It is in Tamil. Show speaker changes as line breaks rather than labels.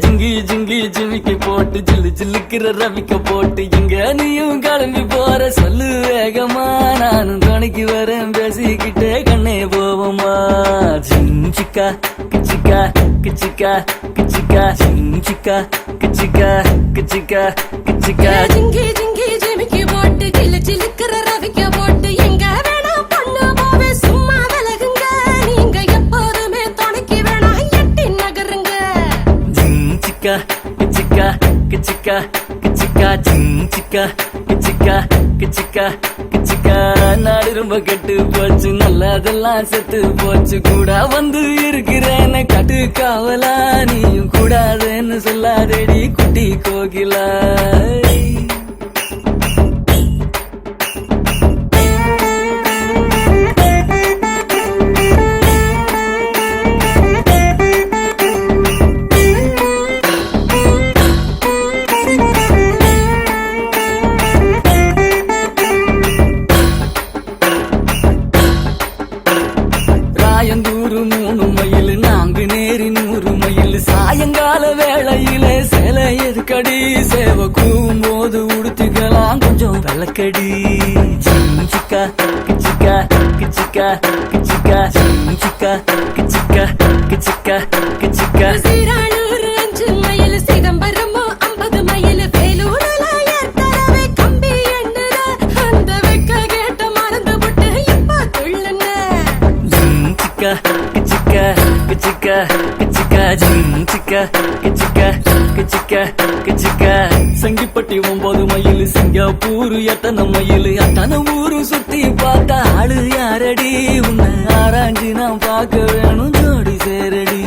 ஜிங்கி ஜிங்கி ஜிமிக்கி போட்டு ஜில்லு ஜில்லுக்கிற ரவிக்க போட்டு எங்க நீயும் கிளம்பி போற சொல்லு வேகமா நானும் துணைக்கு வரேன் பேசிக்கிட்டே கண்ணே போவோமா ஜிஞ்சிக்கா கிச்சிக்கா கிச்சிக்கா கிச்சிக்கா ஜிஞ்சிக்கா கிச்சிக்கா கிச்சிக்கா கிச்சிக்கா
ஜிங்கி ஜிங்கி ஜிமிக்கி போட்டு ஜில்லு ஜில்லுக்கிற ரவிக்க போட்டு எங்க வேணா பொண்ணு போவே சும்மா விலகுங்க நீங்க எப்போதுமே துணைக்கு வேணா எட்டி நகருங்க
ஜிஞ்சிக்கா கிச்சிக்கா கிச்சிக்கா கிச்சிக்கா ஜிஞ்சிக்கா கிச்சிக்கா கிச்சிக்கா கிச்சிக்கா நாடு ரொம்ப கெட்டு போச்சு நல்லதெல்லாம் செத்து போச்சு கூட வந்து இருக்கிறேன்னு கட்டு காவலா நீயும் கூடாதுன்னு சொல்லாதேடி குட்டி கோகிலா சாயந்தூரு 3 மைல் நான்கு நேரி 100 மைல் சாயங்கால வேளையில சேலை எதுக்கடி சேவ கூவும் போது உடுத்திக்கலாம் கொஞ்சம் வெள்ளக்கடி ஜிஞ்சிக்கா கிச்சிக்கா கிச்சிக்கா கிச்சிக்கா ஜிஞ்சிக்கா கிச்சிக்கா கிச்சிக்கா கிச்சிக்கா
சீரானூர் 5 மைல் சிதம்பரமோ 50 மைல் வேலூர்ல ஏற்கனவே கம்பி எண்ணுற அந்த வெக்க கேட்ட மறந்து விட்டு இப்ப துள்ளுன
கிச்சிக்கா கிச்சிக்கா கிச்சிக்கா கிச்சிக்கா ஜிஞ்சிக்கா கிச்சிக்கா கிச்சிக்கா கிச்சிக்கா சங்கிப்பட்டி 9 மைல் சிங்கப்பூர் எத்தனை மைல் அத்தனை ஊரு சுத்தி பார்த்தா ஆளு யாரடி உன்னை ஆராய்ச்சி நான் பார்க்க வேணும் ஜோடி சேரடி